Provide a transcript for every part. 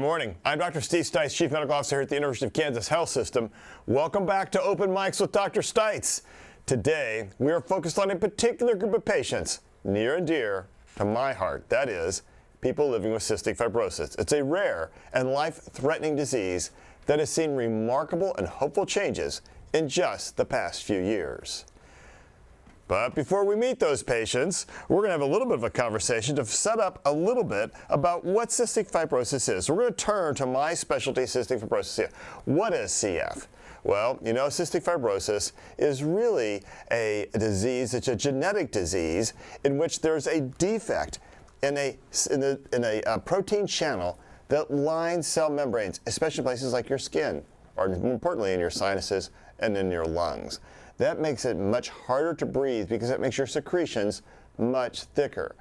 morning. I'm Dr. Steve Stites, Chief Medical Officer here at the University of Kansas Health System. Welcome back to Open Mics with Dr. Stites. Today, we are focused on a particular group of patients near and dear to my heart. That is, people living with cystic fibrosis. It's a rare and life-threatening disease that has seen remarkable and hopeful changes in just the past few years. But before we meet those patients, we're going to have a little bit of a conversation to set up a little bit about what cystic fibrosis is. We're going to turn to my specialty, cystic fibrosis. What is CF? Well, you know, cystic fibrosis is really a disease, it's a genetic disease in which there's a defect in a protein channel that lines cell membranes, especially places like your skin, or more importantly in your sinuses and in your lungs. That makes it much harder to breathe because it makes your secretions much thicker.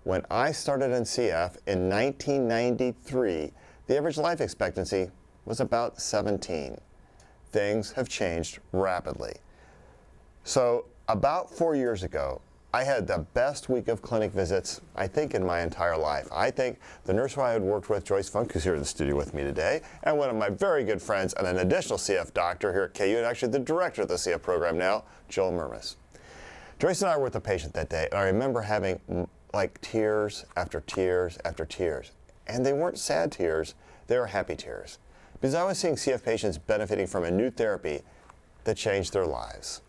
When I started in CF in 1993, the average life expectancy was about 17. Things have changed rapidly. So about 4 years ago, I had the best week of clinic visits, I think, in my entire life. I think the nurse who I had worked with, Joyce Funk, who's here in the studio with me today, and one of my very good friends and an additional CF doctor here at KU, and actually the director of the CF program now, Joel Murmis. Joyce and I were with a patient that day, and I remember having like tears after tears after tears. And they weren't sad tears, they were happy tears. Because I was seeing CF patients benefiting from a new therapy that changed their lives.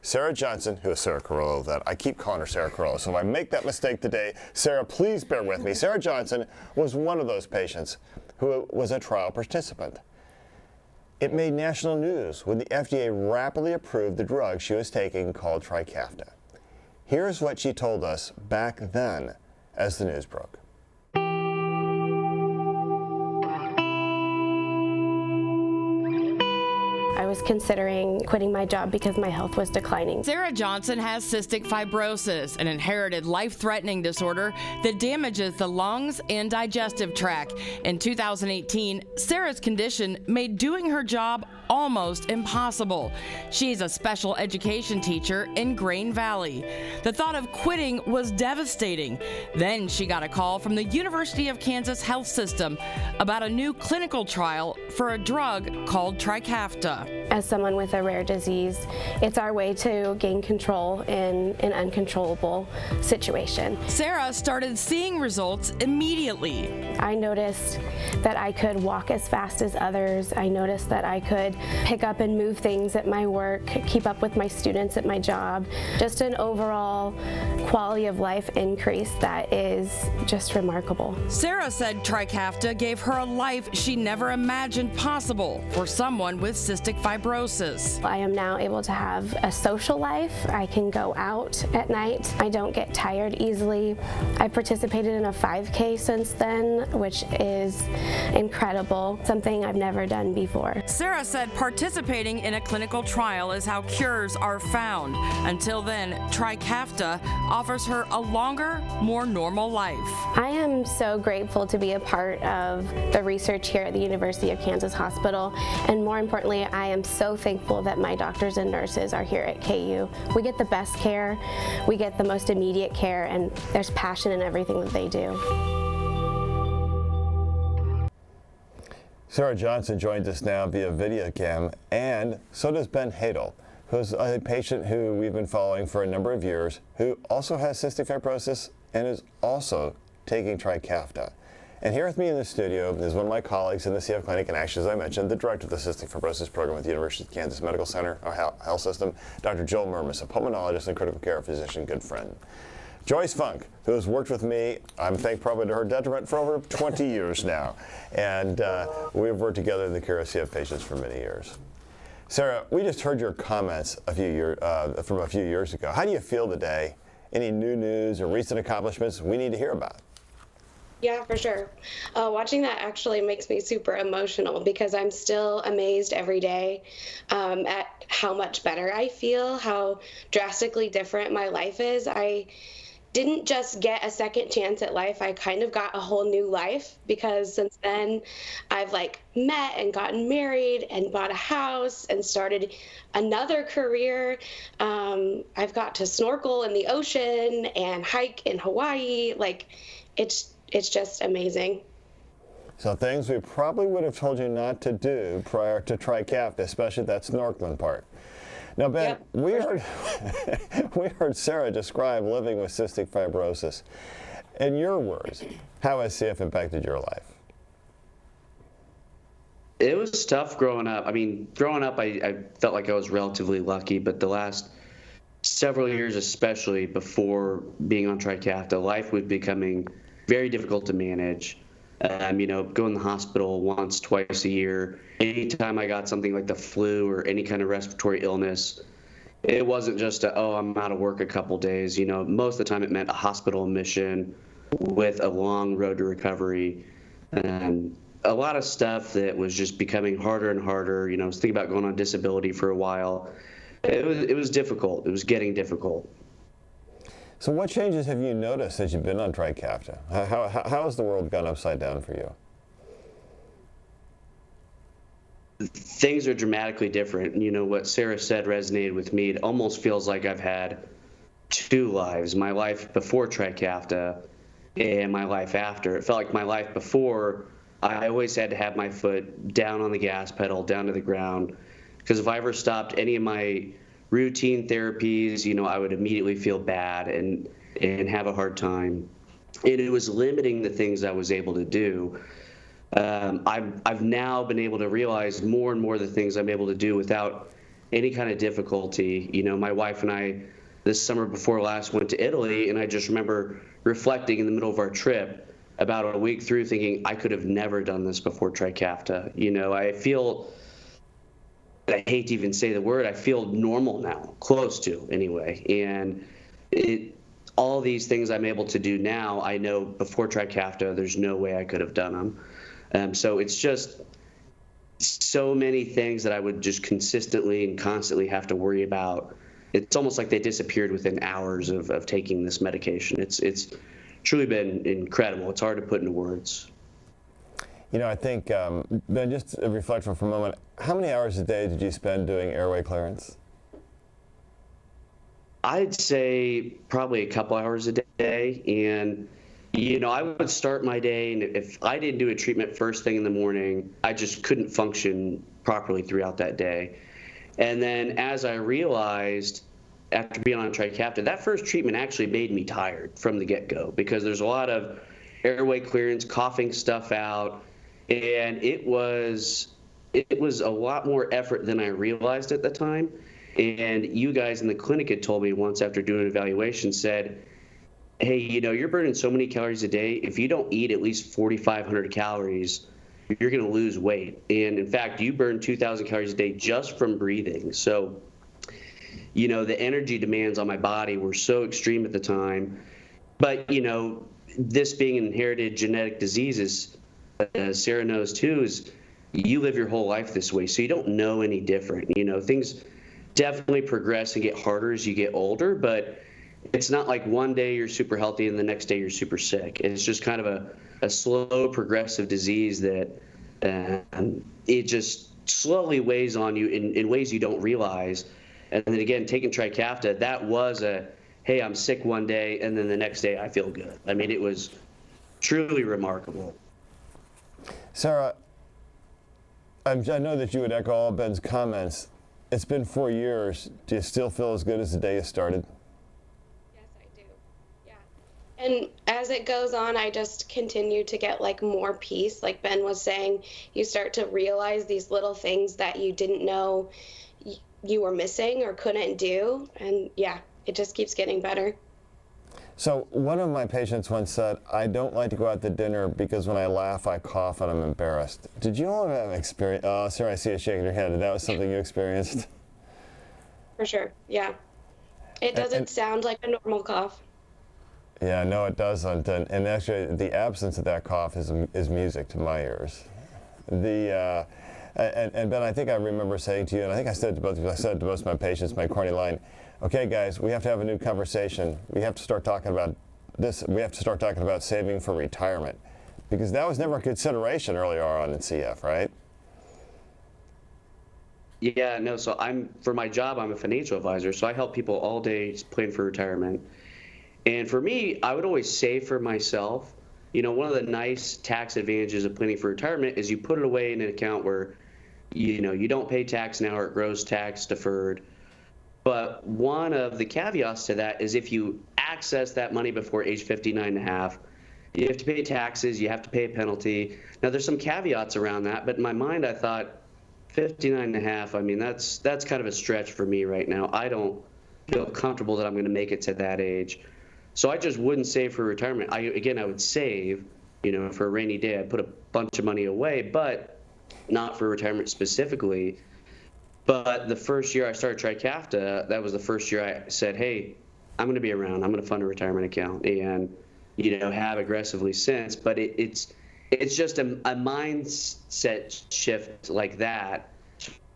Sarah Johnson, who is Sarah Carollo, that I keep calling her Sarah Carollo, so if I make that mistake today, Sarah, please bear with me. Sarah Johnson was one of those patients who was a trial participant. It made national news when the FDA rapidly approved the drug she was taking called Trikafta. Here's what she told us back then as the news broke. I was considering quitting my job because my health was declining. Sarah Johnson has cystic fibrosis, an inherited life-threatening disorder that damages the lungs and digestive tract. In 2018, Sarah's condition made doing her job almost impossible. She's a special education teacher in Grain Valley. The thought of quitting was devastating. Then she got a call from the University of Kansas Health System about a new clinical trial for a drug called Trikafta. As someone with a rare disease, it's our way to gain control in an uncontrollable situation. Sarah started seeing results immediately. I noticed that I could walk as fast as others. I noticed that I could pick up and move things at my work, keep up with my students at my job. Just an overall quality of life increase that is just remarkable. Sarah said Trikafta gave her a life she never imagined possible for someone with cystic fibrosis. I am now able to have a social life. I can go out at night. I don't get tired easily. I participated in a 5K since then, which is incredible, something I've never done before. Sarah said participating in a clinical trial is how cures are found. Until then, Trikafta offers her a longer, more normal life. I am so grateful to be a part of the research here at the University of Kansas Hospital, and more importantly, I am so thankful that my doctors and nurses are here at KU. We get the best care, we get the most immediate care, and there's passion in everything that they do. Sarah Johnson joins us now via video cam, and so does Ben Hadel, who's a patient who we've been following for a number of years, who also has cystic fibrosis and is also taking Trikafta. And here with me in the studio is one of my colleagues in the CF clinic, and actually, as I mentioned, the director of the Cystic Fibrosis program at the University of Kansas Medical Center, or Health System, Dr. Joel Murmis, a pulmonologist and critical care physician, good friend. Joyce Funk, who has worked with me, I'm thankful probably to her detriment, for over 20 years now. And we've worked together in the care of CF patients for many years. Sarah, we just heard your comments from a few years ago. How do you feel today? Any new news or recent accomplishments we need to hear about? Yeah, for sure. Watching that actually makes me super emotional because I'm still amazed every day at how much better I feel, how drastically different my life is. I didn't just get a second chance at life, I kind of got a whole new life, because since then I've met and gotten married and bought a house and started another career. I've got to snorkel in the ocean and hike in Hawaii. It's just amazing. So things we probably would have told you not to do prior to Trikafta, especially that snorkeling part. Now, Ben, Yep, we heard we heard Sarah describe living with cystic fibrosis. In your words, how has CF impacted your life? It was tough growing up. I mean, growing up, I felt like I was relatively lucky, but the last several years, especially before being on Trikafta, life was becoming very difficult to manage. You know, going to the hospital once, twice a year. Anytime I got something like the flu or any kind of respiratory illness, it wasn't just I'm out of work a couple days. You know, most of the time it meant a hospital admission with a long road to recovery. And a lot of stuff that was just becoming harder and harder. You know, I was thinking about going on disability for a while. It was difficult. It was getting difficult. So what changes have you noticed since you've been on Trikafta? How has the world gone upside down for you? Things are dramatically different. You know, what Sarah said resonated with me. It almost feels like I've had two lives, my life before Trikafta and my life after. It felt like my life before, I always had to have my foot down on the gas pedal, down to the ground, because if I ever stopped any of my routine therapies, you know, I would immediately feel bad and have a hard time. And it was limiting the things I was able to do. I've now been able to realize more and more the things I'm able to do without any kind of difficulty. You know, my wife and I, this summer before last, went to Italy, and I just remember reflecting in the middle of our trip about a week through thinking I could have never done this before Trikafta. You know, I hate to even say the word, I feel normal now, close to anyway. And all these things I'm able to do now, I know before Trikafta, there's no way I could have done them. So it's just so many things that I would just consistently and constantly have to worry about. It's almost like they disappeared within hours of taking this medication. It's truly been incredible. It's hard to put into words. You know, I think, Ben, just a reflection for a moment, how many hours a day did you spend doing airway clearance? I'd say probably a couple hours a day. And, you know, I would start my day, and if I didn't do a treatment first thing in the morning, I just couldn't function properly throughout that day. And then as I realized, after being on Trikafta, that first treatment actually made me tired from the get-go, because there's a lot of airway clearance, coughing stuff out, and it was a lot more effort than I realized at the time. And you guys in the clinic had told me once after doing an evaluation, said, hey, you know, you're burning so many calories a day. If you don't eat at least 4,500 calories, you're going to lose weight. And in fact, you burn 2,000 calories a day just from breathing. So, you know, the energy demands on my body were so extreme at the time. But, you know, this being an inherited genetic disease, as Sarah knows too, is you live your whole life this way, so you don't know any different. You know, things definitely progress and get harder as you get older, but it's not like one day you're super healthy and the next day you're super sick. It's just kind of a slow progressive disease that it just slowly weighs on you in ways you don't realize. And then again, taking Trikafta, that was hey, I'm sick one day and then the next day I feel good. I mean, it was truly remarkable. Sarah, I know that you would echo all Ben's comments. It's been 4 years. Do you still feel as good as the day you started? Yes, I do. Yeah. And as it goes on, I just continue to get like more peace. Like Ben was saying, you start to realize these little things that you didn't know you were missing or couldn't do. And yeah, it just keeps getting better. So one of my patients once said, I don't like to go out to dinner because when I laugh, I cough and I'm embarrassed. Did you all have an experience? Oh, Sarah, I see you shaking your head. That was something you experienced? For sure, yeah. It doesn't sound like a normal cough. Yeah, no, it doesn't. And actually, the absence of that cough is music to my ears. And Ben, I think I remember saying to you, and I think I said it to most of my patients, my corny line, okay, guys, we have to have a new conversation. We have to start talking about this. We have to start talking about saving for retirement, because that was never a consideration earlier on in CF, right? Yeah, no, so for my job, I'm a financial advisor, so I help people all day plan for retirement. And for me, I would always save for myself, one of the nice tax advantages of planning for retirement is you put it away in an account where, you don't pay tax now or it grows tax deferred. But one of the caveats to that is if you access that money before age 59 and a half, you have to pay taxes, you have to pay a penalty. Now, there's some caveats around that, but in my mind, I thought 59 and a half, I mean, that's kind of a stretch for me right now. I don't feel comfortable that I'm going to make it to that age. So I just wouldn't save for retirement. I would save, for a rainy day. I'd put a bunch of money away, but not for retirement specifically. But the first year I started Trikafta, that was the first year I said, hey, I'm going to be around. I'm going to fund a retirement account, and have aggressively since. But it's just a mindset shift like that,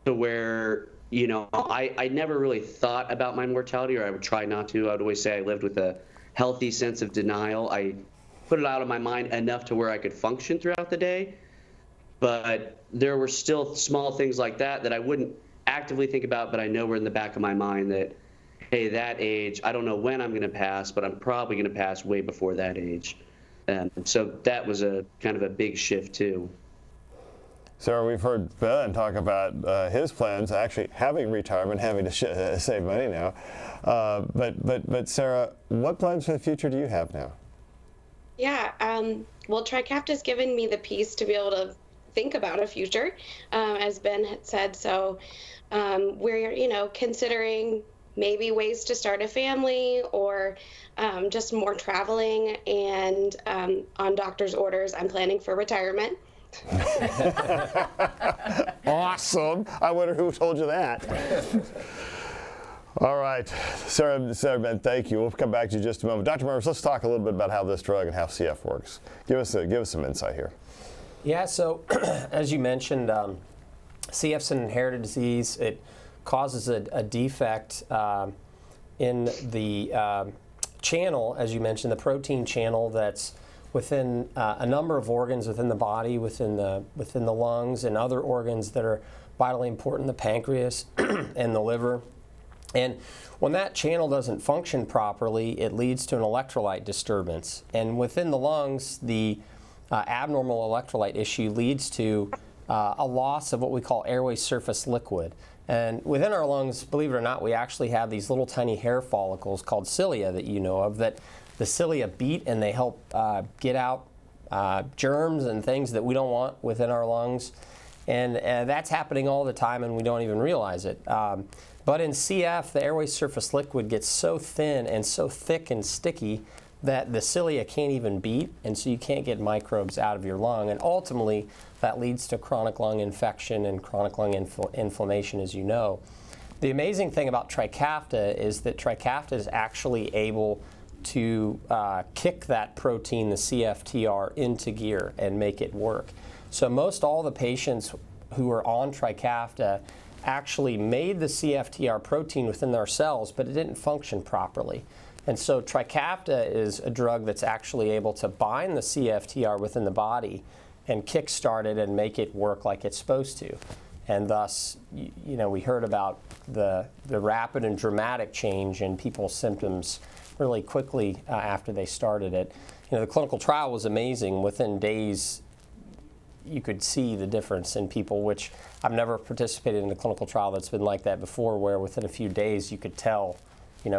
to where I never really thought about my mortality, or I would try not to. I would always say I lived with a healthy sense of denial. I put it out of my mind enough to where I could function throughout the day. But there were still small things like that I wouldn't actively think about, but I know were in the back of my mind that, hey, that age, I don't know when I'm going to pass, but I'm probably going to pass way before that age. So that was a kind of a big shift too. Sarah, we've heard Ben talk about his plans, actually having retirement, having to save money now. But Sarah, what plans for the future do you have now? Yeah, well, Trikafta has given me the peace to be able to think about a future, as Ben had said. So we're, considering maybe ways to start a family, or just more traveling. And on doctor's orders, I'm planning for retirement. Awesome. I wonder who told you that. All right, Sarah, Ben, thank you. We'll come back to you in just a moment. Dr. Murphy, let's talk a little bit about how this drug and how CF works. Give us some insight here. Yeah, so as you mentioned, CF's an inherited disease. It causes a defect in the channel, as you mentioned, the protein channel that's within a number of organs within the body, within the lungs, and other organs that are vitally important, the pancreas and the liver. And when that channel doesn't function properly, it leads to an electrolyte disturbance. And within the lungs, the abnormal electrolyte issue leads to a loss of what we call airway surface liquid. And within our lungs, believe it or not, we actually have these little tiny hair follicles called cilia that you know of, that the cilia beat and they help get out germs and things that we don't want within our lungs. And that's happening all the time and we don't even realize it. But in CF, the airway surface liquid gets so thin and so thick and sticky that the cilia can't even beat, and so you can't get microbes out of your lung. And ultimately, that leads to chronic lung infection and chronic lung inflammation, as you know. The amazing thing about Trikafta is that Trikafta is actually able to kick that protein, the CFTR, into gear and make it work. So most all the patients who are on Trikafta actually made the CFTR protein within their cells, but it didn't function properly. And so Trikafta is a drug that's actually able to bind the CFTR within the body and kickstart it and make it work like it's supposed to. And thus, we heard about the rapid and dramatic change in people's symptoms really quickly after they started it. The clinical trial was amazing. Within days, you could see the difference in people, which I've never participated in a clinical trial that's been like that before, where within a few days you could tell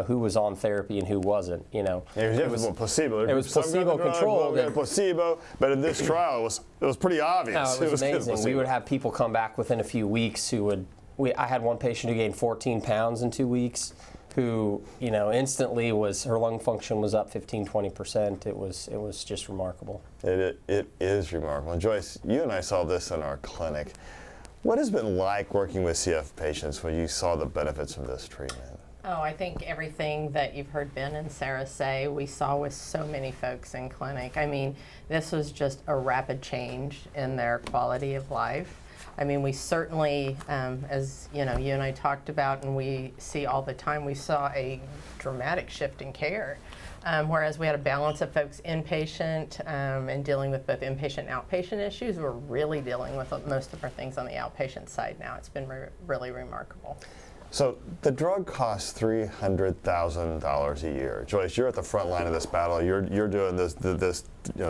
who was on therapy and who wasn't. It was placebo. It was placebo controlled. Placebo, but in this trial, it was pretty obvious. It was amazing. We would have people come back within a few weeks I had one patient who gained 14 pounds in 2 weeks, who instantly her lung function was up 15-20%. It was just remarkable. It is remarkable. And Joyce, you and I saw this in our clinic. What has it been like working with CF patients when you saw the benefits of this treatment? Oh, I think everything that you've heard Ben and Sarah say, we saw with so many folks in clinic. I mean, this was just a rapid change in their quality of life. I mean, we certainly, as you and I talked about and we see all the time, we saw a dramatic shift in care. Whereas we had a balance of folks inpatient and dealing with both inpatient and outpatient issues, we're really dealing with most of our things on the outpatient side now. It's been really remarkable. So the drug costs $300,000 a year. Joyce, you're at the front line of this battle. You're doing this,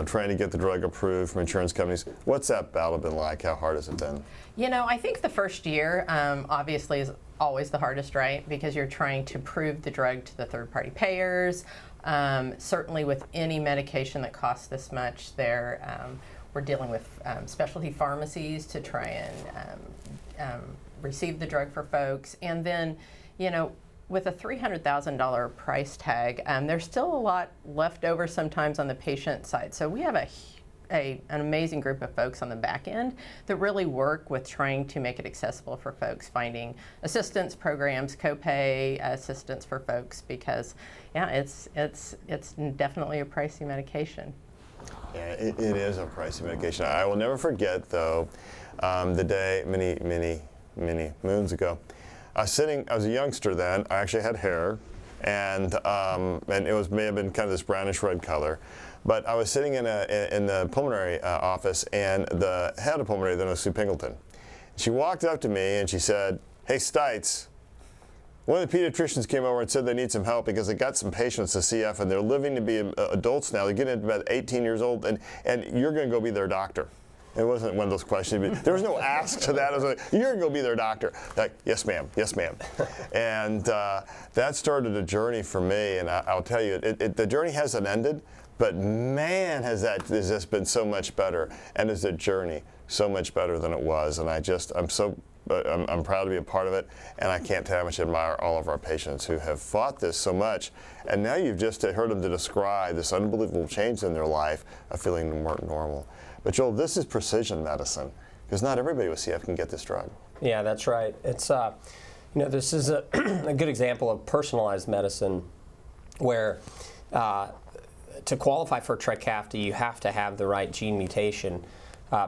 trying to get the drug approved from insurance companies. What's that battle been like? How hard has it been? I think the first year, obviously, is always the hardest, right? Because you're trying to prove the drug to the third-party payers. Certainly, with any medication that costs this much, we're dealing with specialty pharmacies to try and receive the drug for folks. And then, with a $300,000 price tag, there's still a lot left over sometimes on the patient side. So we have an amazing group of folks on the back end that really work with trying to make it accessible for folks, finding assistance programs, copay assistance for folks, because it's definitely a pricey medication. Yeah, it is a pricey medication. I will never forget, though, the day many moons ago. I was a youngster then. I actually had hair, and it may have been kind of this brownish red color. But I was sitting in the pulmonary office, and the head of pulmonary then was Sue Pingleton. She walked up to me and she said, "Hey, Stites, one of the pediatricians came over and said they need some help because they got some patients with CF and they're living to be adults now. They're getting to about 18 years old, and you're going to go be their doctor." It wasn't one of those questions. There was no ask to that. It was like, "You're going to go be their doctor." Like, "Yes, ma'am. Yes, ma'am." And that started a journey for me. And I'll tell you, the journey hasn't ended, but man, has this been so much better. And is the journey so much better than it was. And I'm proud to be a part of it. And I can't tell you how much I admire all of our patients who have fought this so much. And now you've just heard them to describe this unbelievable change in their life of feeling more normal. But Joel, this is precision medicine, because not everybody with CF can get this drug. Yeah, that's right. It's this is a good example of personalized medicine, where to qualify for Trikafta, you have to have the right gene mutation.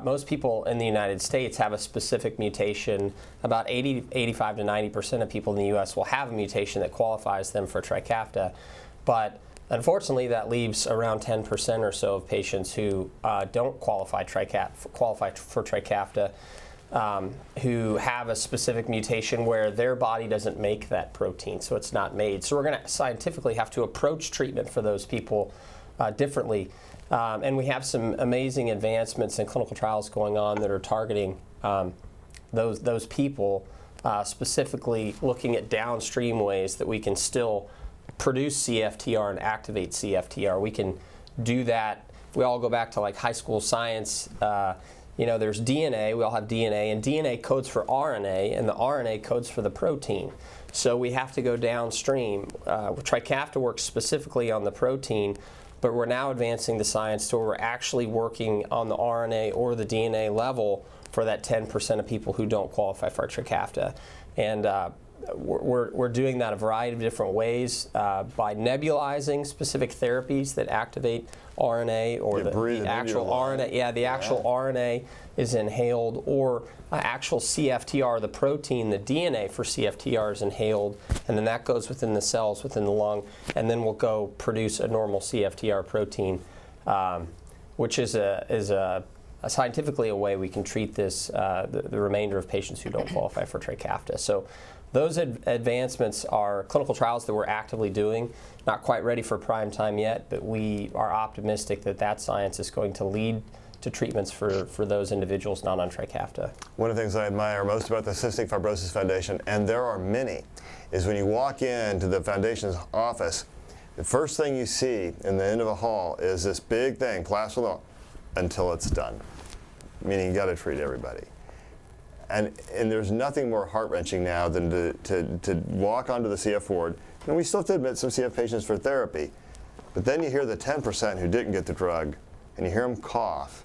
Most people in the United States have a specific mutation. About 85 to 90% of people in the U.S. will have a mutation that qualifies them for Trikafta, but unfortunately, that leaves around 10% or so of patients who don't qualify for Trikafta, who have a specific mutation where their body doesn't make that protein, so it's not made. So we're going to scientifically have to approach treatment for those people differently. And we have some amazing advancements in clinical trials going on that are targeting those people, specifically looking at downstream ways that we can still produce CFTR and activate CFTR. We can do that. We all go back to like high school science. There's DNA. We all have DNA, and DNA codes for RNA, and the RNA codes for the protein. So we have to go downstream. Trikafta works specifically on the protein, but we're now advancing the science to where we're actually working on the RNA or the DNA level for that 10% of people who don't qualify for Trikafta. And we're doing that a variety of different ways, by nebulizing specific therapies that activate RNA, or the actual RNA. Yeah, the actual RNA is inhaled, or actual CFTR, the protein, the DNA for CFTR is inhaled, and then that goes within the cells within the lung, and then we'll go produce a normal CFTR protein, which is scientifically a way we can treat this, the remainder of patients who don't qualify for Trikafta. So those advancements are clinical trials that we're actively doing, not quite ready for prime time yet, but we are optimistic that science is going to lead to treatments for those individuals not on Trikafta. One of the things I admire most about the Cystic Fibrosis Foundation, and there are many, is when you walk into the foundation's office, the first thing you see in the end of a hall is this big thing, plastered on, until it's done, meaning you got to treat everybody. And there's nothing more heart-wrenching now than to walk onto the CF ward, and we still have to admit some CF patients for therapy, but then you hear the 10% who didn't get the drug, and you hear them cough,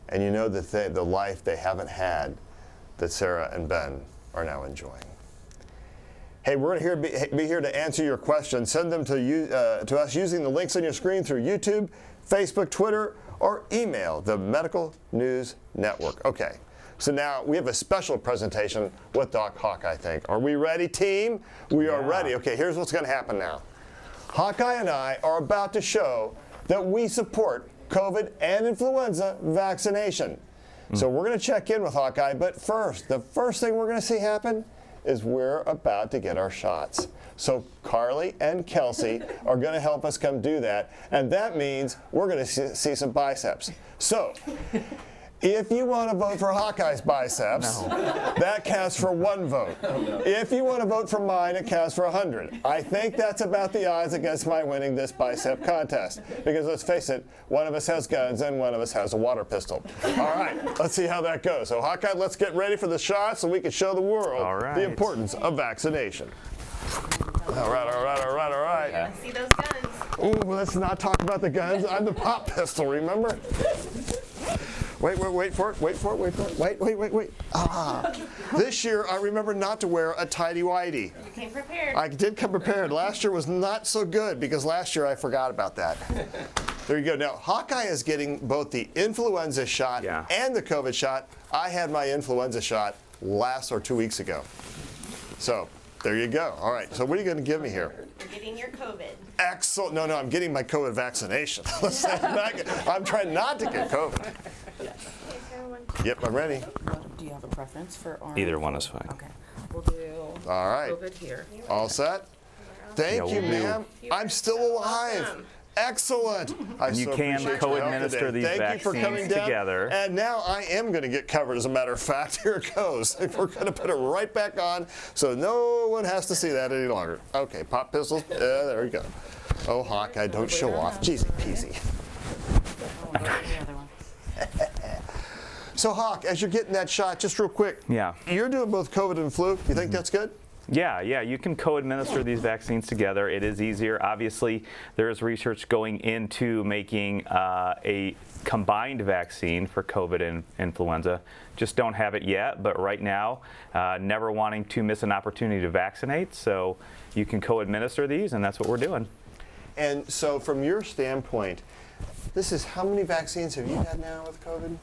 and you know the life they haven't had that Sarah and Ben are now enjoying. Hey, we're going to be here to answer your questions. Send them to us using the links on your screen through YouTube, Facebook, Twitter, or email the Medical News Network. Okay. So now we have a special presentation with Doc Hawkeye, I think. Are we ready, team? We are ready. Okay, here's what's going to happen now. Hawkeye and I are about to show that we support COVID and influenza vaccination. So we're going to check in with Hawkeye, but first, the first thing we're going to see happen is we're about to get our shots. So Carly and Kelsey are going to help us come do that, and that means we're going to see some biceps. So if you want to vote for Hawkeye's biceps, that counts for 1 vote. If you want to vote for mine, it counts for 100. I think that's about the odds against my winning this bicep contest. Because let's face it, one of us has guns and one of us has a water pistol. All right, let's see how that goes. So Hawkeye, let's get ready for the shot so we can show the world the importance of vaccination. All right, all right, all right, all right. Let's see those guns. Ooh, let's not talk about the guns. I'm the pop pistol, remember? Wait for it, wait for it, wait for it. Wait. Ah. This year, I remember not to wear a tighty-whitey. You came prepared. I did come prepared. Last year was not so good because last year I forgot about that. There you go. Now, Hawkeye is getting both the influenza shot and the COVID shot. I had my influenza shot last or 2 weeks ago. So, there you go. All right, so what are you going to give me here? You're getting your COVID. Excellent. No, I'm getting my COVID vaccination. I'm trying not to get COVID. Yep, I'm ready. Do you have a preference for arm? Either one is fine. Okay. We'll do All right. COVID here. All set? Thank you, ma'am. I'm still alive. Excellent. And you can co-administer these vaccines together. And now I am going to get covered, as a matter of fact. Here it goes. We're going to put it right back on so no one has to see that any longer. Okay, pop pistols. There we go. Oh, Hawkeye, don't show off. Jeezy peasy. So, Hawk, as you're getting that shot, just real quick. Yeah. You're doing both COVID and flu. You think that's good? Yeah, you can co-administer these vaccines together. It is easier. Obviously, there is research going into making a combined vaccine for COVID and influenza. Just don't have it yet, but right now, never wanting to miss an opportunity to vaccinate, so you can co-administer these, and that's what we're doing. And so from your standpoint, this is how many vaccines have you had now with COVID?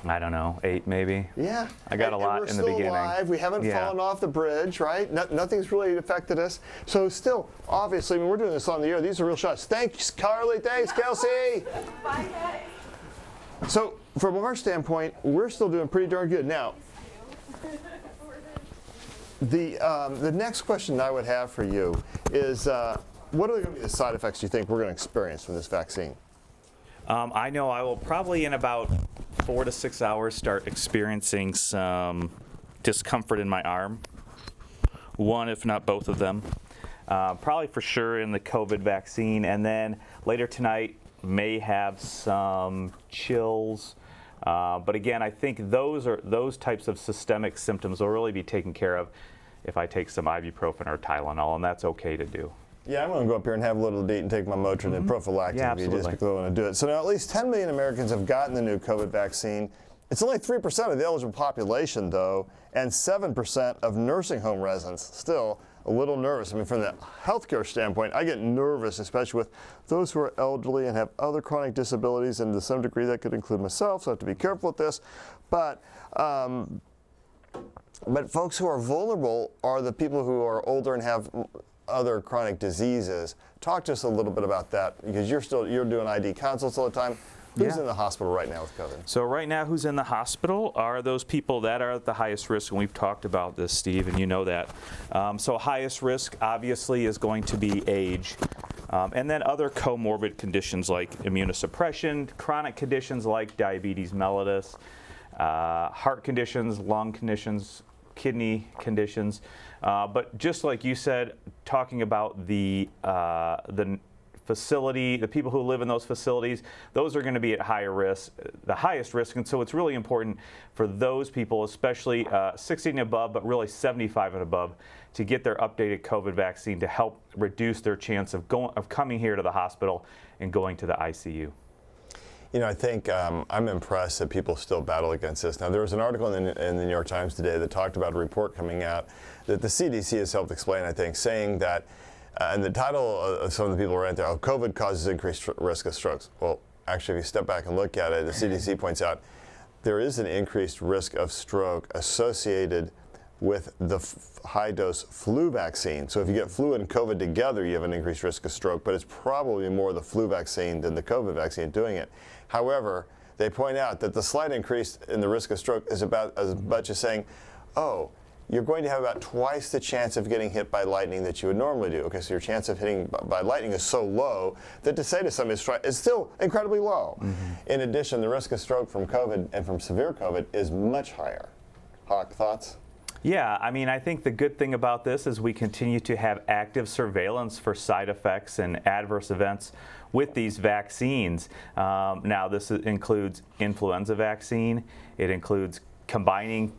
I don't know, 8 maybe. Yeah. I got a lot in the beginning. We're still alive. We haven't fallen off the bridge, right? Nothing's really affected us. So still, obviously, when we're doing this on the air, these are real shots. Thanks, Carly. Thanks, Kelsey. Bye, guys. So from our standpoint, we're still doing pretty darn good. Now, the next question I would have for you is, what are going to be the side effects you think we're going to experience from this vaccine? I know I will probably in about 4 to 6 hours start experiencing some discomfort in my arm. One, if not both of them. Probably for sure in the COVID vaccine. And then later tonight may have some chills. But again, I think those types of systemic symptoms will really be taken care of if I take some ibuprofen or Tylenol, and that's okay to do. Yeah, I'm going to go up here and have a little to eat and take my Motrin and prophylactic if you just want to do it. So now at least 10 million Americans have gotten the new COVID vaccine. It's only 3% of the eligible population, though, and 7% of nursing home residents. Still a little nervous. I mean, from the healthcare standpoint, I get nervous, especially with those who are elderly and have other chronic disabilities, and to some degree that could include myself, so I have to be careful with this. But folks who are vulnerable are the people who are older and have other chronic diseases. Talk to us a little bit about that, because you're doing ID consults all the time. Who's in the hospital right now with COVID? So right now, who's in the hospital are those people that are at the highest risk, and we've talked about this, Steve, and you know that. So highest risk, obviously, is going to be age. And then other comorbid conditions like immunosuppression, chronic conditions like diabetes mellitus, heart conditions, lung conditions, kidney conditions. But just like you said, talking about the facility, the people who live in those facilities, those are going to be at higher risk, the highest risk. And so it's really important for those people, especially 60 and above, but really 75 and above, to get their updated COVID vaccine to help reduce their chance of coming here to the hospital and going to the ICU. You know, I think I'm impressed that people still battle against this. Now, there was an article in the New York Times today that talked about a report coming out that the CDC has helped explain, I think, saying that, and the title of some of the people right there, COVID causes increased risk of strokes. Well, actually, if you step back and look at it, the CDC points out there is an increased risk of stroke associated with the high-dose flu vaccine. So if you get flu and COVID together, you have an increased risk of stroke, but it's probably more the flu vaccine than the COVID vaccine doing it. However, they point out that the slight increase in the risk of stroke is about as much as saying, oh, you're going to have about twice the chance of getting hit by lightning that you would normally do. Okay, so your chance of hitting by lightning is so low that to say to somebody is still incredibly low. In addition, the risk of stroke from COVID and from severe COVID is much higher. Hawk, thoughts? Yeah, I mean, I think the good thing about this is we continue to have active surveillance for side effects and adverse events with these vaccines. Now, this includes influenza vaccine. It includes combining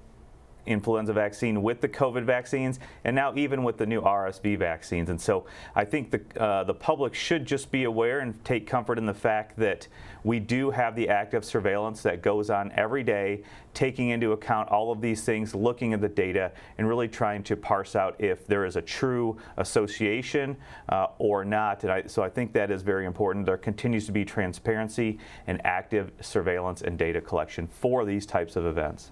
influenza vaccine with the COVID vaccines, and now even with the new RSV vaccines. And so I think the public should just be aware and take comfort in the fact that we do have the active surveillance that goes on every day, taking into account all of these things, looking at the data, and really trying to parse out if there is a true association or not. And so I think that is very important. There continues to be transparency and active surveillance and data collection for these types of events.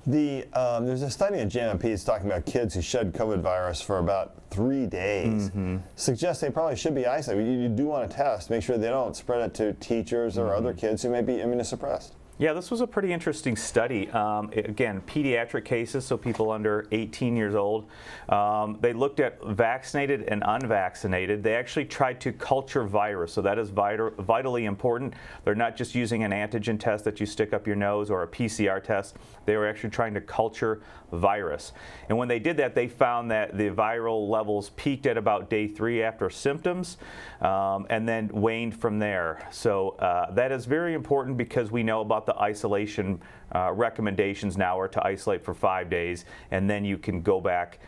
There's a study in JMP that's talking about kids who shed COVID virus for about 3 days. Suggests they probably should be isolated. You do want to test, make sure they don't spread it to teachers or other kids who may be immunosuppressed. Yeah, this was a pretty interesting study. Again, pediatric cases, so people under 18 years old. They looked at vaccinated and unvaccinated. They actually tried to culture virus, so that is vitally important. They're not just using an antigen test that you stick up your nose or a PCR test. They were actually trying to culture virus. And when they did that, they found that the viral levels peaked at about day 3 after symptoms and then waned from there. So that is very important because we know about the isolation recommendations now are to isolate for 5 days, and then you can go back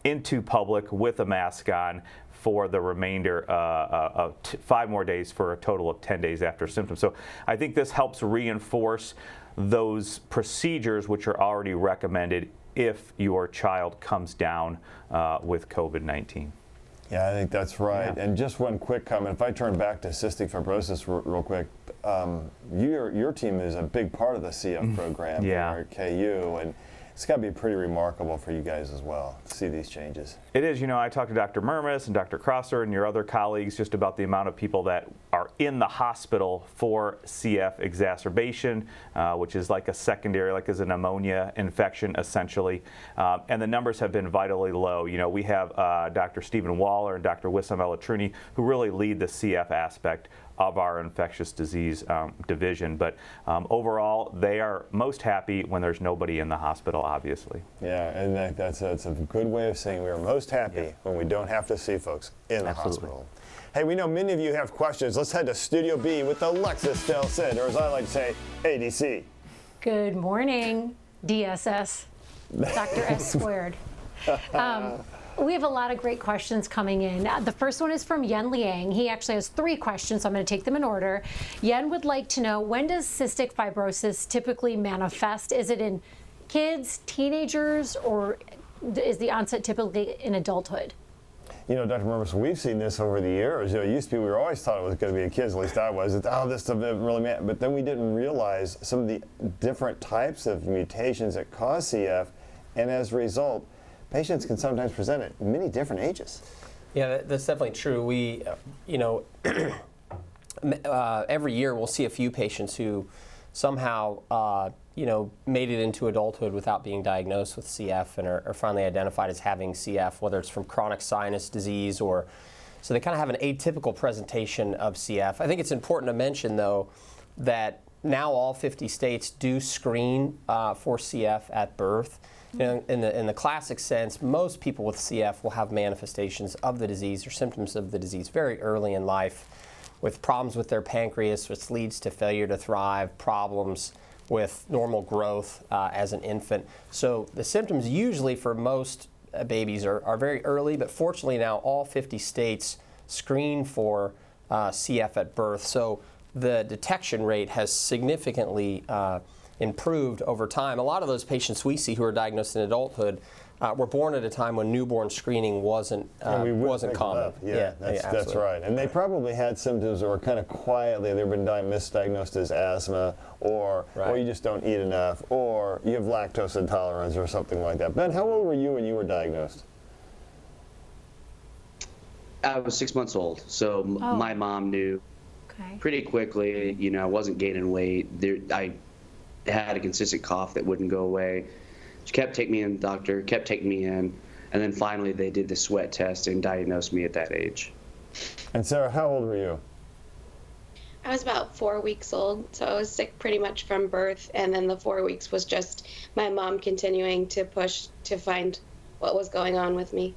into public with a mask on for the remainder of 5 more days for a total of 10 days after symptoms. So I think this helps reinforce those procedures which are already recommended if your child comes down with COVID-19. Yeah, I think that's right. Yeah. And just one quick comment. If I turn back to cystic fibrosis real quick, your team is a big part of the CF program here at KU, and it's got to be pretty remarkable for you guys as well to see these changes. It is. You know, I talked to Dr. Murmis and Dr. Crosser and your other colleagues just about the amount of people that are in the hospital for CF exacerbation, which is like a secondary, like as a pneumonia infection, essentially. And the numbers have been vitally low. You know, we have Dr. Stephen Waller and Dr. Wissam Elatruni who really lead the CF aspect of our infectious disease division. But overall, they are most happy when there's nobody in the hospital, obviously. Yeah, and that's a good way of saying we are most happy when we don't have to see folks in the hospital. Hey, we know many of you have questions. Let's head to Studio B with Alexis Del Cid, or as I like to say, ADC. Good morning, DSS, Dr. S squared. We have a lot of great questions coming in. The first one is from Yen Liang. He actually has 3 questions, so I'm going to take them in order. Yen would like to know, when does cystic fibrosis typically manifest? Is it in kids, teenagers, or is the onset typically in adulthood? You know, Dr. Murmis, we've seen this over the years. You know, it used to be we were always thought it was going to be in kids, at least I was. It's, oh, this stuff doesn't really matter. But then we didn't realize some of the different types of mutations that cause CF, and as a result, patients can sometimes present at many different ages. Yeah, that's definitely true. We, you know, every year we'll see a few patients who somehow, you know, made it into adulthood without being diagnosed with CF and are finally identified as having CF, whether it's from chronic sinus disease or, so they kind of have an atypical presentation of CF. I think it's important to mention, though, that now all 50 states do screen for CF at birth. You know, in the classic sense, most people with CF will have manifestations of the disease or symptoms of the disease very early in life, with problems with their pancreas, which leads to failure to thrive, problems with normal growth as an infant. So the symptoms usually for most babies are very early, but fortunately now all 50 states screen for CF at birth. So the detection rate has significantly improved over time. A lot of those patients we see who are diagnosed in adulthood were born at a time when newborn screening wasn't common. That's right. And they probably had symptoms that were kind of quietly, they've been misdiagnosed as asthma, or you just don't eat enough, or you have lactose intolerance or something like that. Ben, how old were you when you were diagnosed? I was 6 months old, so my mom knew pretty quickly. You know, I wasn't gaining weight. I had a consistent cough that wouldn't go away. She kept taking me in, the doctor kept taking me in, and then finally they did the sweat test and diagnosed me at that age. And Sarah, how old were you? I was about 4 weeks old, so I was sick pretty much from birth, and then the 4 weeks was just my mom continuing to push to find what was going on with me.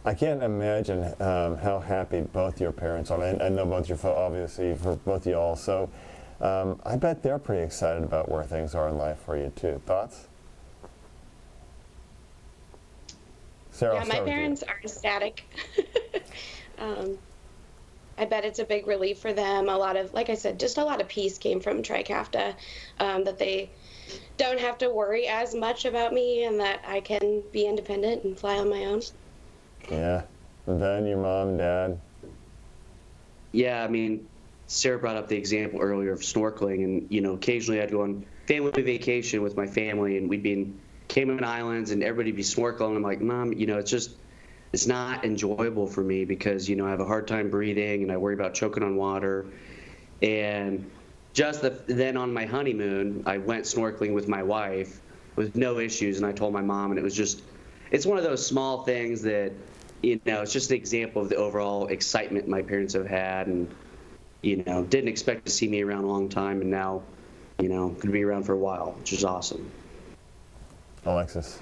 I can't imagine how happy both your parents are. I know both your, obviously, for both of you all. So I bet they're pretty excited about where things are in life for you too. Thoughts? Sarah, Yeah, my parents are ecstatic. I bet it's a big relief for them. A lot of, like I said, just a lot of peace came from Trikafta, that they don't have to worry as much about me and that I can be independent and fly on my own. Yeah. And then your mom and dad? Yeah, I mean, Sarah brought up the example earlier of snorkeling, and, you know, occasionally I'd go on family vacation with my family, and we'd be in Cayman Islands, and everybody'd be snorkeling. I'm like, Mom, you know, it's not enjoyable for me because, you know, I have a hard time breathing and I worry about choking on water. And then on my honeymoon, I went snorkeling with my wife with no issues, and I told my mom, and it's one of those small things that, you know, it's just an example of the overall excitement my parents have had, and, you know, didn't expect to see me around a long time, and now, you know, going to be around for a while, which is awesome. Alexis.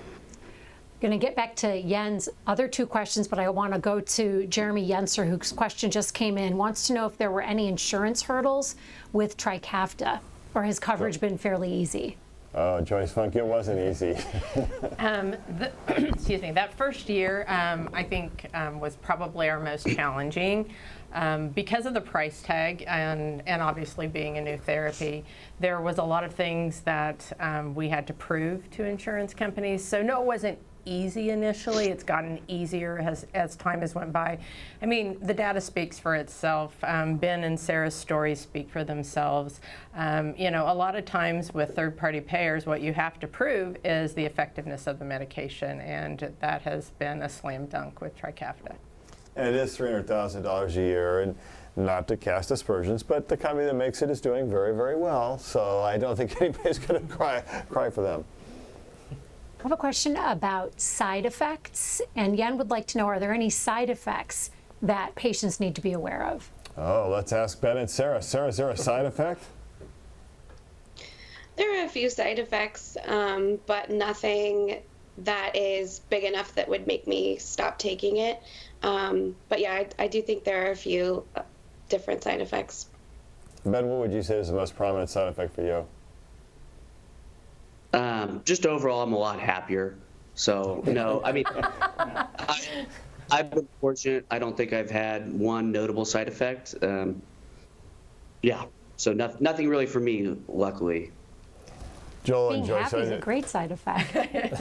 Going to get back to Jens' other two questions, but I want to go to Jeremy Yenser, whose question just came in. Wants to know if there were any insurance hurdles with Trikafta, or has coverage been fairly easy? Oh, Joyce Funk, it wasn't easy. Excuse me. That first year, I think, was probably our most challenging. Because of the price tag and obviously being a new therapy, there was a lot of things that we had to prove to insurance companies. So no, it wasn't easy initially. It's gotten easier as time has went by. I mean, the data speaks for itself. Ben and Sarah's stories speak for themselves. You know, a lot of times with third-party payers, what you have to prove is the effectiveness of the medication, and that has been a slam dunk with Trikafta. And it is $300,000 a year, and not to cast aspersions, but the company that makes it is doing very, very well. So I don't think anybody's going to cry for them. I have a question about side effects, and Yen would like to know, are there any side effects that patients need to be aware of? Oh, let's ask Ben and Sarah. Sarah, is there a side effect? There are a few side effects, but nothing that is big enough that would make me stop taking it. But yeah, I do think there are a few different side effects. Ben, what would you say is the most prominent side effect for you? Just overall, I'm a lot happier. So, no, I mean, I've been fortunate. I don't think I've had one notable side effect. Yeah, so nothing really for me, luckily. Joel Being and Joyce. happy is a great side effect.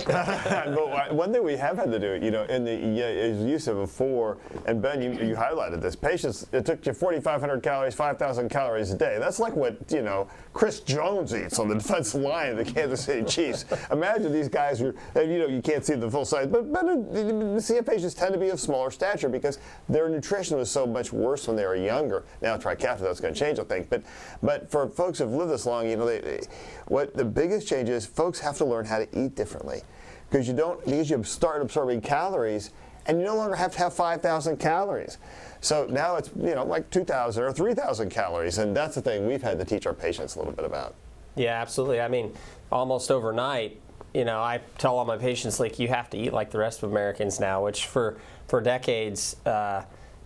But one thing we have had to do, you know, as you said before, and Ben, you highlighted this, patients, it took you 4,500 calories, 5,000 calories a day. That's like what, you know, Chris Jones eats on the defensive line of the Kansas City Chiefs. Imagine these guys, you know, you can't see the full size, but CF patients tend to be of smaller stature because their nutrition was so much worse when they were younger. Now, Trikafta, that's going to change, I think. But for folks who've lived this long, you know, what the biggest change is, folks have to learn how to eat differently because you start absorbing calories and you no longer have to have 5,000 calories. So now it's, you know, like 2,000 or 3,000 calories, and that's the thing we've had to teach our patients a little bit about. Yeah, absolutely. I mean, almost overnight, you know, I tell all my patients, like, you have to eat like the rest of Americans now, which for decades,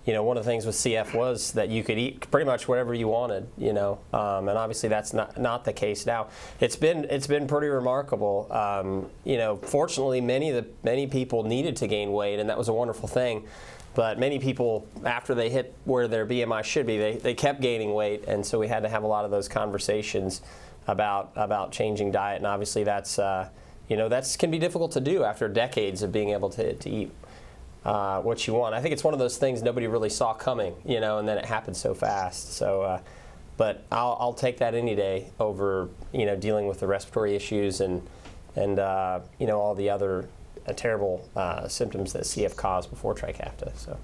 you know, one of the things with CF was that you could eat pretty much whatever you wanted, you know, and obviously that's not the case now. It's been pretty remarkable. You know, fortunately, many people needed to gain weight, and that was a wonderful thing. But many people, after they hit where their BMI should be, they kept gaining weight, and so we had to have a lot of those conversations about changing diet, and obviously that's you know, that can be difficult to do after decades of being able to eat what you want. I think it's one of those things nobody really saw coming, you know, and then it happened so fast. So, but I'll take that any day over, you know, dealing with the respiratory issues and you know, all the other terrible symptoms that CF caused before Trikafta. So,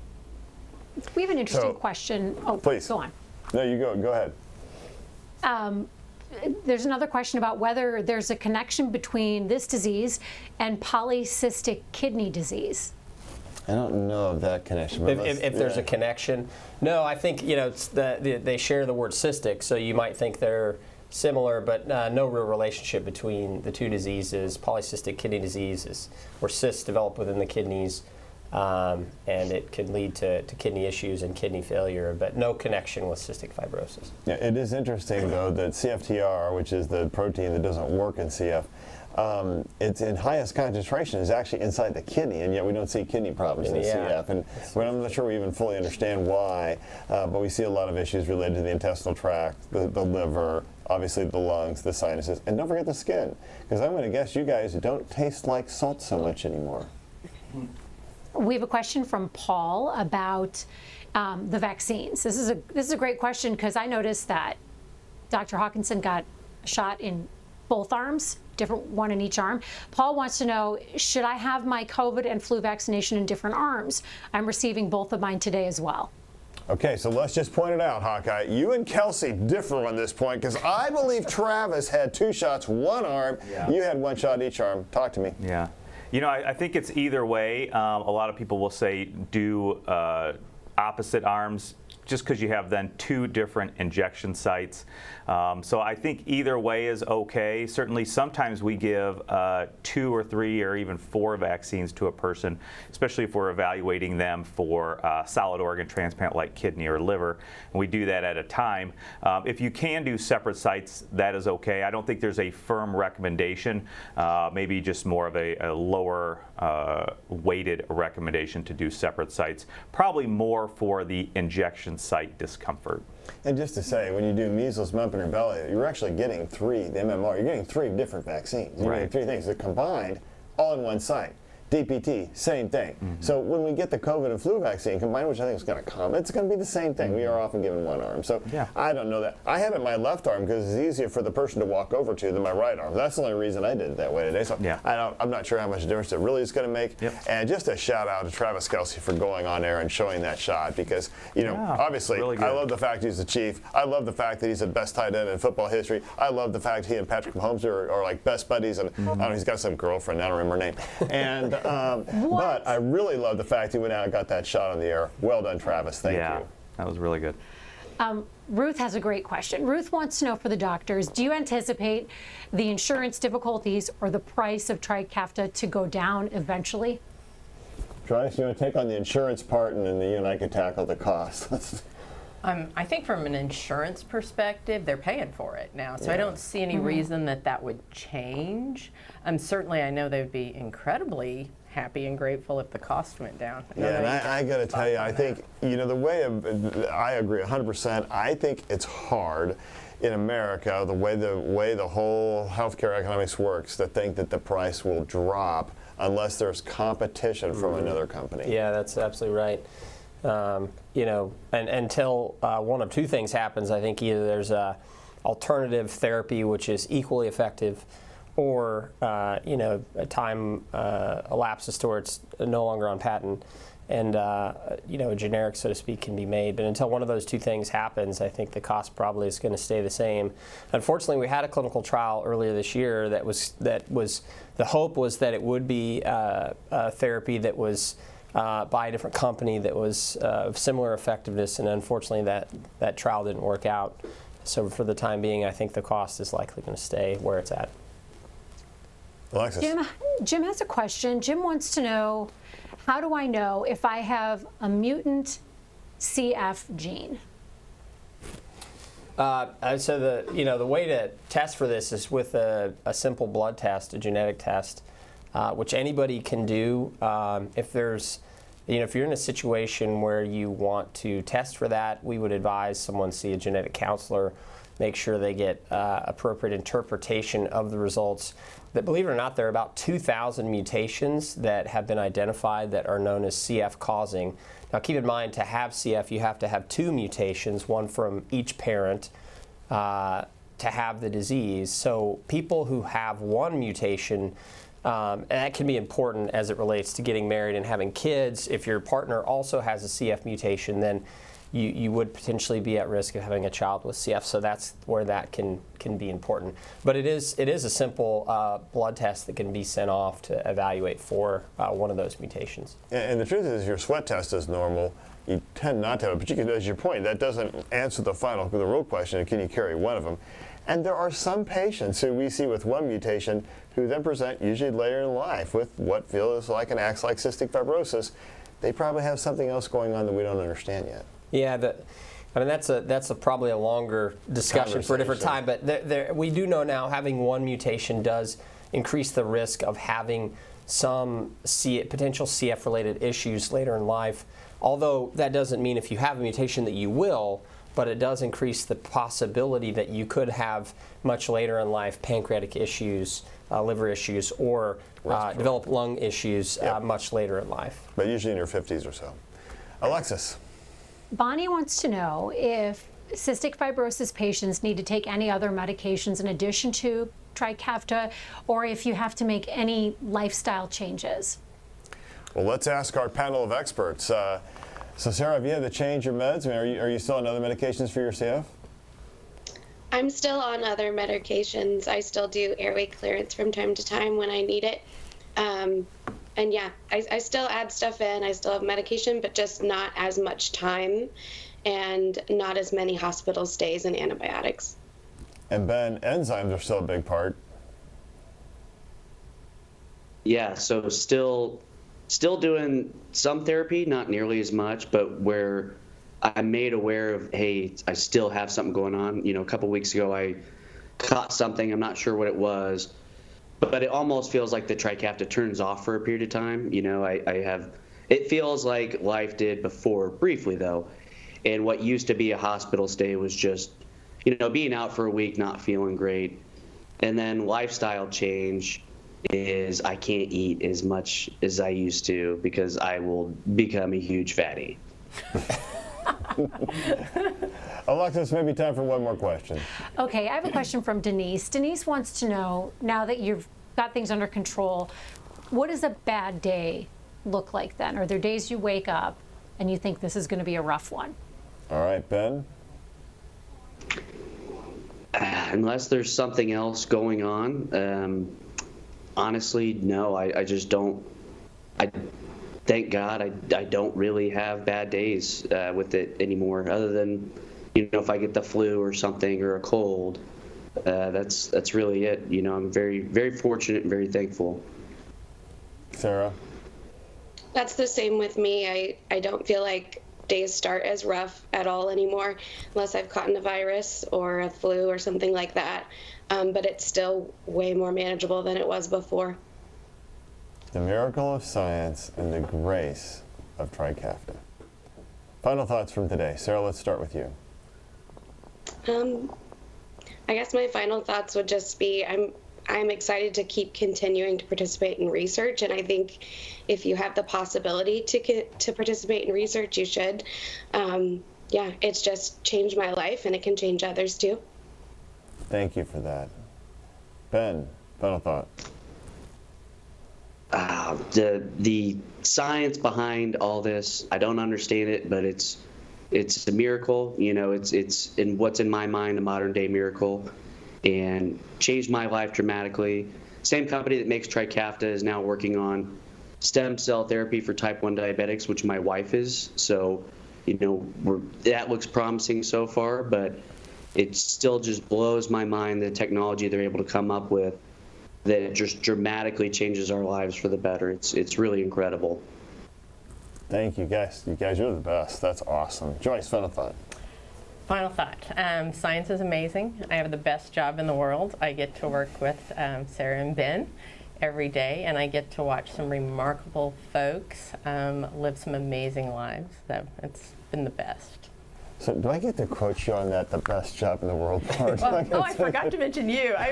we have an interesting question. Oh, please go on. No, you go ahead. there's another question about whether there's a connection between this disease and polycystic kidney disease. I don't know of that connection. If there's a connection, no, I think it's they share the word cystic, so you might think they're similar, but no real relationship between the two diseases. Polycystic kidney disease is where cysts develop within the kidneys, and it can lead to kidney issues and kidney failure, but no connection with cystic fibrosis. Yeah, it is interesting though that CFTR, which is the protein that doesn't work in CF, it's in highest concentration is actually inside the kidney, and yet we don't see kidney problems in CF. And I'm not sure we even fully understand why, but we see a lot of issues related to the intestinal tract, the liver, obviously the lungs, the sinuses, and don't forget the skin, because I'm going to guess you guys don't taste like salt so much anymore. We have a question from Paul about the vaccines. This is a great question because I noticed that Dr. Hawkinson got a shot in both arms, different one in each arm. Paul wants to know, should I have my COVID and flu vaccination in different arms? I'm receiving both of mine today as well. Okay, so let's just point it out, Hawkeye. You and Kelsey differ on this point because I believe Travis had 2 shots, one arm. Yeah. You had 1 shot each arm. Talk to me. Yeah. I think it's either way. A lot of people will say do opposite arms just because you have then 2 different injection sites. So I think either way is okay. Certainly sometimes we give 2 or 3 or even 4 vaccines to a person, especially if we're evaluating them for solid organ transplant like kidney or liver, and we do that at a time. If you can do separate sites, that is okay. I don't think there's a firm recommendation, maybe just more of a lower weighted recommendation to do separate sites, probably more for the injection site discomfort. And just to say, when you do measles, mumps, and rubella, you're actually getting 3, the MMR, you're getting 3 different vaccines. You're getting 3 things that combined all in one site. DPT, same thing. So when we get the COVID and flu vaccine combined, which I think is going to come, it's going to be the same thing. We are often given 1 arm. So I don't know that. I have it in my left arm because it's easier for the person to walk over to than my right arm. That's the only reason I did it that way today. So I'm not sure how much difference it really is going to make. And just a shout out to Travis Kelsey for going on there and showing that shot because, obviously, really I love the fact he's the chief. I love the fact that he's the best tight end in football history. I love the fact he and Patrick Mahomes are like best buddies. And I don't know, he's got some girlfriend. I don't remember her name. And but I really love the fact he went out and got that shot on the air. Well done, Travis. Thank you. That was really good. Ruth has a great question. Ruth wants to know for the doctors, do you anticipate the insurance difficulties or the price of Trikafta to go down eventually? Travis, you want to take on the insurance part and then you and I can tackle the cost. I think from an insurance perspective, they're paying for it now, so I don't see any reason that would change. Certainly, I know they'd be incredibly happy and grateful if the cost went down. And I got to tell you, I think, the way I agree 100%. I think it's hard in America, the way the whole healthcare economics works, to think that the price will drop unless there's competition from another company. Yeah, that's absolutely right. And until one of 2 things happens, I think either there's a alternative therapy which is equally effective, or a time elapses to where it's no longer on patent, and a generic, so to speak, can be made. But until one of those 2 things happens, I think the cost probably is going to stay the same. Unfortunately, we had a clinical trial earlier this year that was the hope was that it would be a therapy that was by a different company that was of similar effectiveness, and unfortunately that trial didn't work out. So for the time being, I think the cost is likely going to stay where it's at. Alexis. Jim has a question. Jim wants to know, how do I know if I have a mutant CF gene? So the way to test for this is with a simple blood test, a genetic test, which anybody can do. If you're in a situation where you want to test for that, we would advise someone see a genetic counselor, make sure they get appropriate interpretation of the results. But believe it or not, there are about 2,000 mutations that have been identified that are known as CF causing. Now keep in mind, to have CF, you have to have 2 mutations, one from each parent, to have the disease. So people who have 1 mutation, and that can be important as it relates to getting married and having kids. If your partner also has a CF mutation, then you would potentially be at risk of having a child with CF. So that's where that can be important. But it is a simple blood test that can be sent off to evaluate for one of those mutations. And the truth is, your sweat test is normal. You tend not to have it, but you can, as your point, that doesn't answer the real question, can you carry one of them? And there are some patients who we see with one mutation who then present usually later in life with what feels like and acts like cystic fibrosis. They probably have something else going on that we don't understand yet. Yeah, I mean that's probably a longer discussion for a different time. But we do know now having one mutation does increase the risk of having some potential CF-related issues later in life. Although that doesn't mean if you have a mutation that you will, but it does increase the possibility that you could have much later in life pancreatic issues, liver issues, or develop lung issues much later in life. But usually in your 50s or so. Alexis. Bonnie wants to know if cystic fibrosis patients need to take any other medications in addition to Trikafta, or if you have to make any lifestyle changes. Well, let's ask our panel of experts. So Sarah, have you had to change your meds? I mean, are you still on other medications for your CF? I'm still on other medications. I still do airway clearance from time to time when I need it. And yeah, I still add stuff in. I still have medication, but just not as much time and not as many hospital stays and antibiotics. And Ben, enzymes are still a big part. Yeah, so still doing some therapy, not nearly as much, but where I'm made aware of, hey, I still have something going on. You know, a couple weeks ago I caught something, I'm not sure what it was, but it almost feels like the Trikafta turns off for a period of time. You know, it feels like life did before, briefly though. And what used to be a hospital stay was just, you know, being out for a week, not feeling great. And then lifestyle change is I can't eat as much as I used to because I will become a huge fatty. Alexis, maybe time for one more question. Okay, I have a question from Denise. Denise wants to know, now that you've got things under control, what does a bad day look like then? Are there days you wake up and you think this is going to be a rough one? All right, Ben? Unless there's something else going on, honestly, no, I just don't. Thank God I don't really have bad days with it anymore, other than, you know, if I get the flu or something or a cold. That's really it. You know, I'm very, very fortunate and very thankful. Sarah? That's the same with me. I don't feel like days start as rough at all anymore, unless I've caught a virus or a flu or something like that. But it's still way more manageable than it was before. The miracle of science and the grace of Trikafta. Final thoughts from today. Sarah, let's start with you. I guess my final thoughts would just be I'm excited to keep continuing to participate in research, and I think if you have the possibility to participate in research, you should. Yeah, it's just changed my life, and it can change others too. Thank you for that. Ben, final thought. The science behind all this, I don't understand it, but it's a miracle. You know, it's in what's in my mind a modern day miracle, and changed my life dramatically. Same company that makes Trikafta is now working on stem cell therapy for type 1 diabetics, which my wife is. So, you know, that looks promising so far, but it still just blows my mind the technology they're able to come up with that just dramatically changes our lives for the better. It's really incredible. Thank you guys. You guys are the best. That's awesome. Joyce, final thought. Final thought. Science is amazing. I have the best job in the world. I get to work with Sarah and Ben every day, and I get to watch some remarkable folks live some amazing lives. So it's been the best. So do I get to quote you on that, the best job in the world part? Oh, I forgot to mention you. I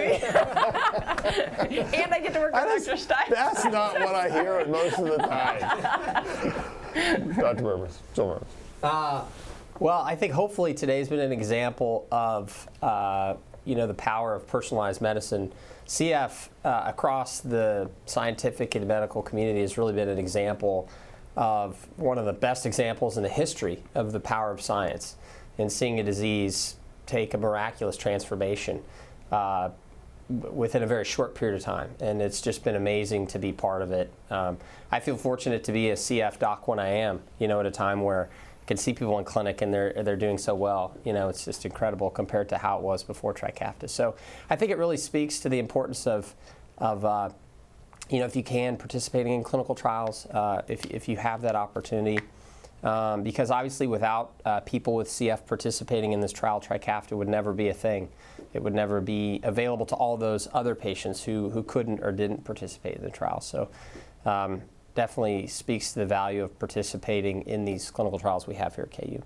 mean, and I get to work with Dr. Stites. That's not what I hear most of the time. Dr. Burbers, Jill Burbers. Well, I think hopefully today's been an example of you know, the power of personalized medicine. CF across the scientific and medical community has really been an example of one of the best examples in the history of the power of science in seeing a disease take a miraculous transformation within a very short period of time. And it's just been amazing to be part of it. I feel fortunate to be a CF doc when I am, at a time where I can see people in clinic and they're doing so well. It's just incredible compared to how it was before Trikafta. So I think it really speaks to the importance of if you can, participating in clinical trials, if you have that opportunity. Because obviously without people with CF participating in this trial, Trikafta would never be a thing. It would never be available to all those other patients who couldn't or didn't participate in the trial. So definitely speaks to the value of participating in these clinical trials we have here at KU.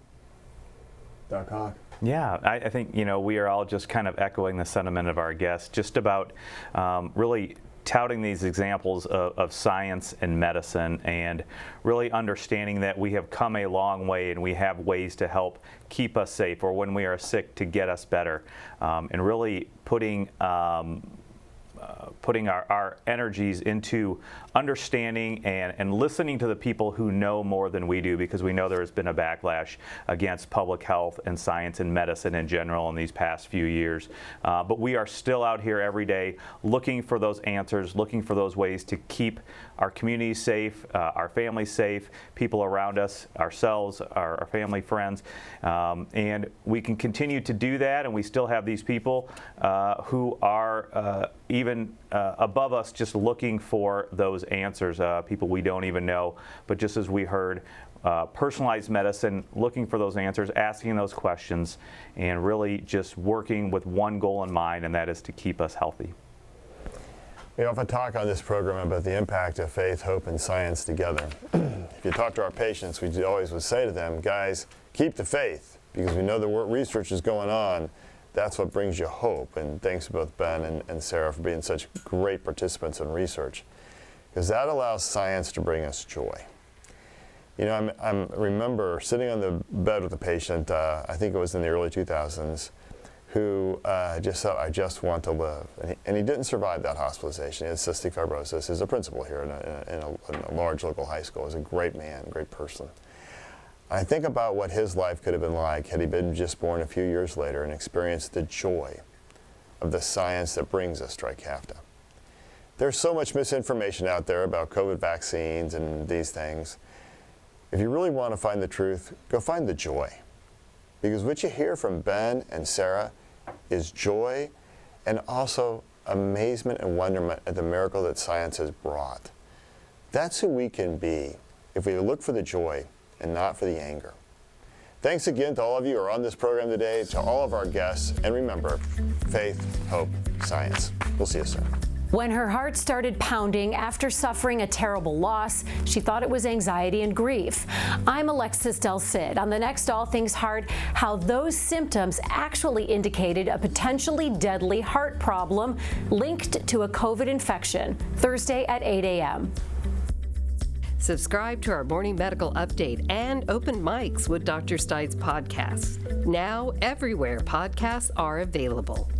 Doc Hawk. Yeah, I think, we are all just kind of echoing the sentiment of our guests, just about really touting these examples of science and medicine, and really understanding that we have come a long way and we have ways to help keep us safe, or when we are sick, to get us better, and really putting our energies into understanding and listening to the people who know more than we do, because we know there has been a backlash against public health and science and medicine in general in these past few years. But we are still out here every day looking for those answers, looking for those ways to keep our communities safe, our families safe, people around us, ourselves, our family, friends. And we can continue to do that, and we still have these people who are even above us, just looking for those answers, people we don't even know. But just as we heard, personalized medicine, looking for those answers, asking those questions, and really just working with one goal in mind, and that is to keep us healthy. We often talk on this program about the impact of faith, hope, and science together. If you talk to our patients, we always would say to them, guys, keep the faith, because we know the research is going on. That's what brings you hope. And thanks to both Ben and Sarah for being such great participants in research, because that allows science to bring us joy. I remember sitting on the bed with a patient, I think it was in the early 2000s, who just said, I just want to live. And he didn't survive that hospitalization. He had cystic fibrosis. He's a principal here in a large local high school. He's a great man, great person. I think about what his life could have been like had he been just born a few years later and experienced the joy of the science that brings us Trikafta. There's so much misinformation out there about COVID vaccines and these things. If you really want to find the truth, go find the joy. Because what you hear from Ben and Sarah is joy, and also amazement and wonderment at the miracle that science has brought. That's who we can be if we look for the joy and not for the anger. Thanks again to all of you who are on this program today, to all of our guests, and remember, faith, hope, science. We'll see you soon. When her heart started pounding after suffering a terrible loss, she thought it was anxiety and grief. I'm Alexis Del Cid. On the next All Things Heart, how those symptoms actually indicated a potentially deadly heart problem linked to a COVID infection. Thursday at 8 a.m. Subscribe to our morning medical update and Open Mics with Dr. Stites podcasts. Now everywhere podcasts are available.